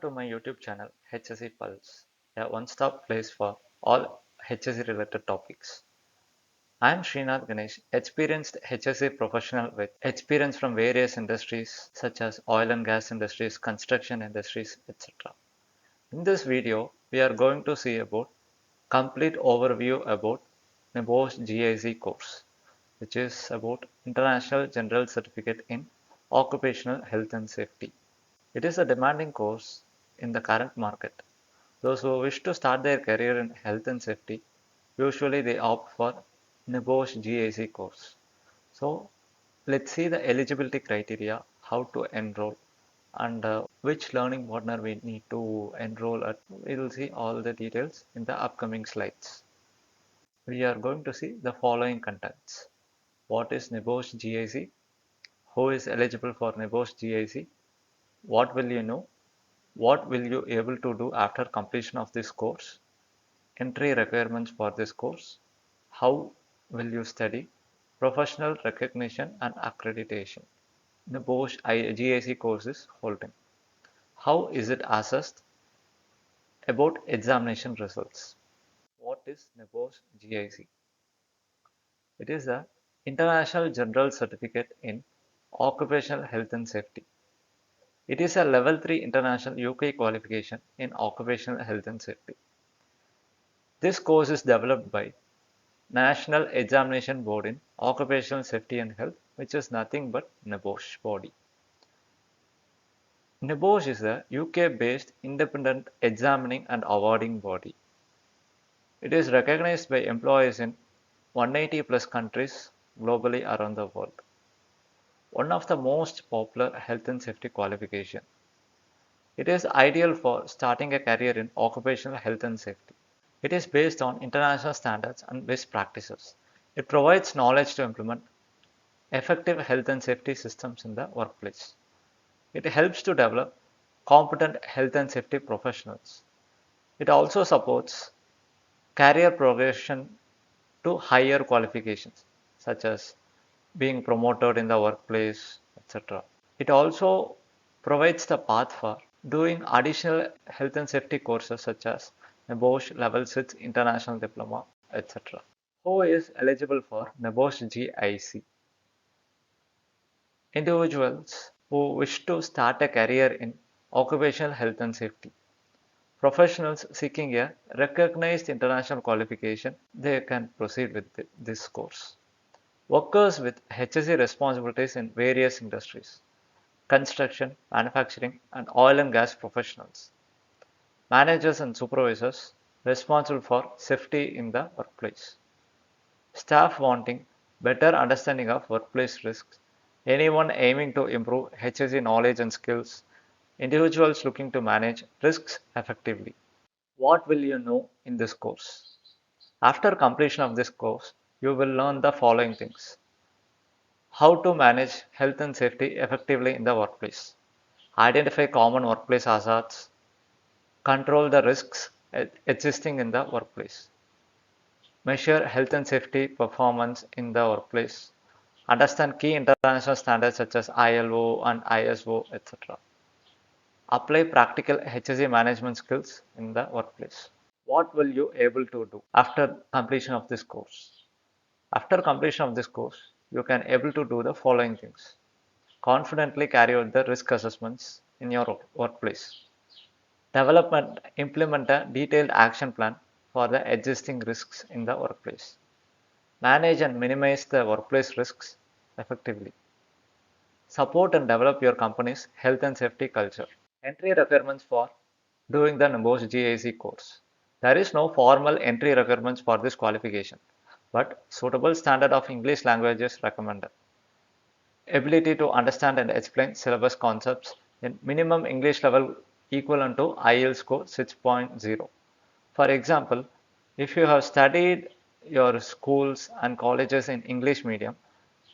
to my YouTube channel HSE Pulse, a one-stop place for all HSE related topics. I am Srinath Ganesh, experienced HSE professional with experience from various industries such as oil and gas industries, construction industries, etc. In this video, we are going to see about complete overview about NEBOSH GIC course, which is about International General Certificate in Occupational Health and Safety. It is a demanding course in the current market. Those who wish to start their career in health and safety, usually they opt for NEBOSH GIC course. So let's see the eligibility criteria, how to enroll, and which learning partner we need to enroll at. We will see all the details in the upcoming slides. We are going to see the following contents. What is NEBOSH GIC? Who is eligible for NEBOSH GIC? What will you know? What will you able to do after completion of this course? Entry requirements for this course. How will you study? Professional recognition and accreditation. NEBOSH GIC courses holding. How is it assessed? About examination results. What is NEBOSH GIC? It is the International General Certificate in Occupational Health and Safety. It is a level 3 international UK qualification in occupational health and safety. This course is developed by National Examination Board in Occupational Safety and Health, which is nothing but NEBOSH body. NEBOSH is a UK-based independent examining and awarding body. It is recognized by employers in 180 plus countries globally around the world. One of the most popular health and safety qualification. It is ideal for starting a career in occupational health and safety. It is based on international standards and best practices. It provides knowledge to implement effective health and safety systems in the workplace. It helps to develop competent health and safety professionals. It also supports career progression to higher qualifications, such as being promoted in the workplace, etc. It also provides the path for doing additional health and safety courses such as NEBOSH Level 6 International Diploma, etc. Who is eligible for NEBOSH GIC? Individuals who wish to start a career in occupational health and safety. Professionals seeking a recognized international qualification, they can proceed with this course. Workers with HSE responsibilities in various industries, construction, manufacturing, and oil and gas professionals. Managers and supervisors responsible for safety in the workplace. Staff wanting better understanding of workplace risks. Anyone aiming to improve HSE knowledge and skills. Individuals looking to manage risks effectively. What will you know in this course? After completion of this course, you will learn the following things. How to manage health and safety effectively in the workplace. Identify common workplace hazards. Control the risks existing in the workplace. Measure health and safety performance in the workplace. Understand key international standards such as ILO and ISO, etc. Apply practical HSE management skills in the workplace. What will you able to do after completion of this course? After completion of this course, you can able to do the following things. Confidently carry out the risk assessments in your workplace. Implement a detailed action plan for the existing risks in the workplace. Manage and minimize the workplace risks effectively. Support and develop your company's health and safety culture. Entry requirements for doing the NEBOSH GIC course. There is no formal entry requirements for this qualification, but suitable standard of English language is recommended. Ability to understand and explain syllabus concepts in minimum English level equivalent to IELTS score 6.0. For example, if you have studied your schools and colleges in English medium,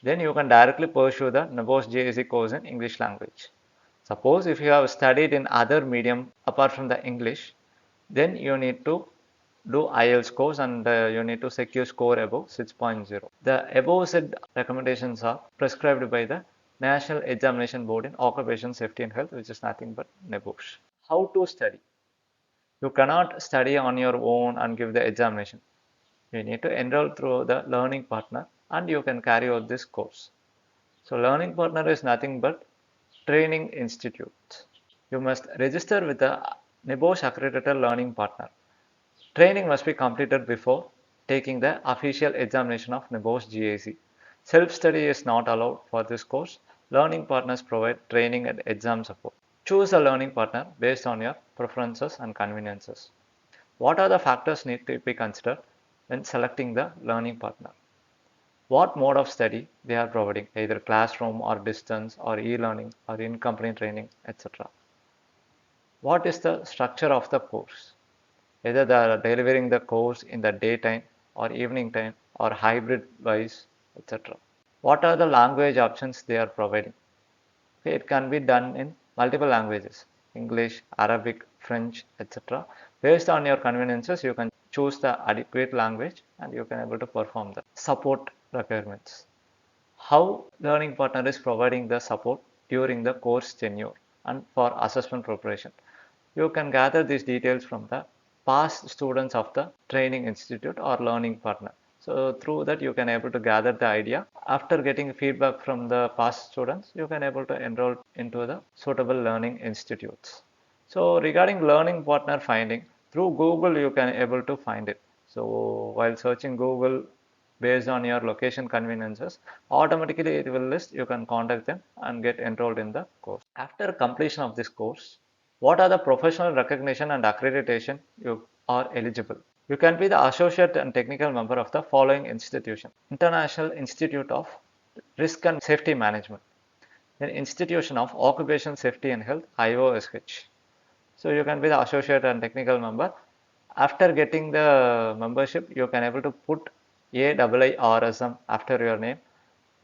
then you can directly pursue the NEBOSH GIC course in English language. Suppose if you have studied in other medium apart from the English, then you need to do IELTS course and you need to secure score above 6.0. The above said recommendations are prescribed by the National Examination Board in Occupational Safety and Health, which is nothing but NEBOSH. How to study? You cannot study on your own and give the examination. You need to enroll through the learning partner and you can carry out this course. So learning partner is nothing but training institute. You must register with the NEBOSH accredited learning partner. Training must be completed before taking the official examination of NEBOSH GIC. Self-study is not allowed for this course. Learning partners provide training and exam support. Choose a learning partner based on your preferences and conveniences. What are the factors need to be considered when selecting the learning partner? What mode of study they are providing, either classroom or distance or e-learning or in-company training, etc. What is the structure of the course? Either they are delivering the course in the daytime or evening time or hybrid wise, etc. What are the language options they are providing? Okay, it can be done in multiple languages, English, Arabic, French, etc. Based on your conveniences, you can choose the adequate language and you can able to perform the support requirements. How learning partner is providing the support during the course tenure and for assessment preparation. You can gather these details from the past students of the training institute or learning partner. So through that you can able to gather the idea. After getting feedback from the past students, you can able to enroll into the suitable learning institutes. So regarding learning partner finding, through Google you can able to find it. So while searching Google based on your location conveniences, automatically it will list, you can contact them and get enrolled in the course. After completion of this course, what are the professional recognition and accreditation you are eligible? You can be the associate and technical member of the following institution: International Institute of Risk and Safety Management, then Institution of Occupational Safety and Health, IOSH. So you can be the associate and technical member. After getting the membership, you can able to put AIIRSM after your name.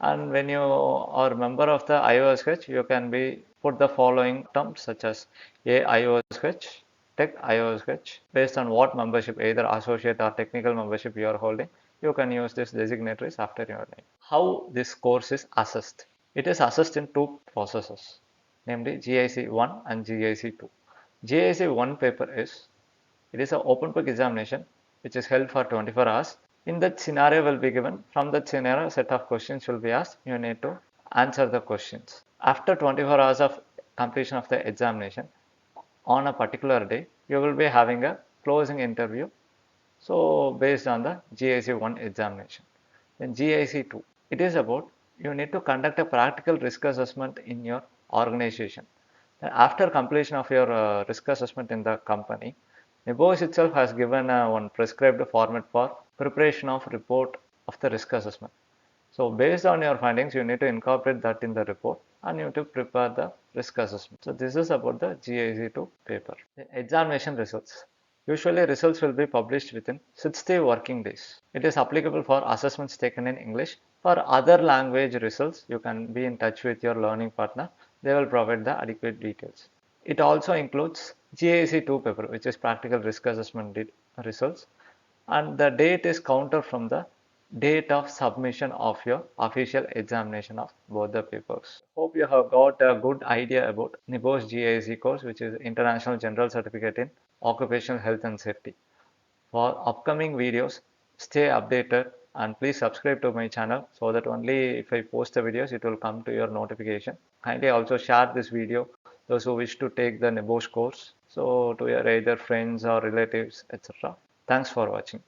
And when you are a member of the IOSH, you can be put the following terms such as AIOSH, Tech IOSH. Based on what membership, either associate or technical membership you are holding, you can use this designatories after your name. How this course is assessed? It is assessed in two processes, namely GIC1 and GIC2. GIC1 paper is, it is an open book examination which is held for 24 hours. In that scenario will be given. From that scenario, a set of questions will be asked. You need to answer the questions. After 24 hours of completion of the examination, on a particular day, you will be having a closing interview. So based on the GIC1 examination. Then GIC2, it is about you need to conduct a practical risk assessment in your organization. After completion of your risk assessment in the company, NEBOSH itself has given one prescribed format for preparation of report of the risk assessment. So based on your findings, you need to incorporate that in the report and you need to prepare the risk assessment. So this is about the GIC2 paper. The examination results. Usually results will be published within 60 working days. It is applicable for assessments taken in English. For other language results, you can be in touch with your learning partner. They will provide the adequate details. It also includes GIC2 paper, which is practical risk assessment results, and the date is counted from the date of submission of your official examination of both the papers. Hope you have got a good idea about NEBOSH GIC course, which is International General Certificate in Occupational Health and Safety. For upcoming videos, stay updated and please subscribe to my channel so that only if I post the videos, it will come to your notification. Kindly also share this video those who wish to take the NEBOSH course, so to your either friends or relatives, etc. Thanks for watching.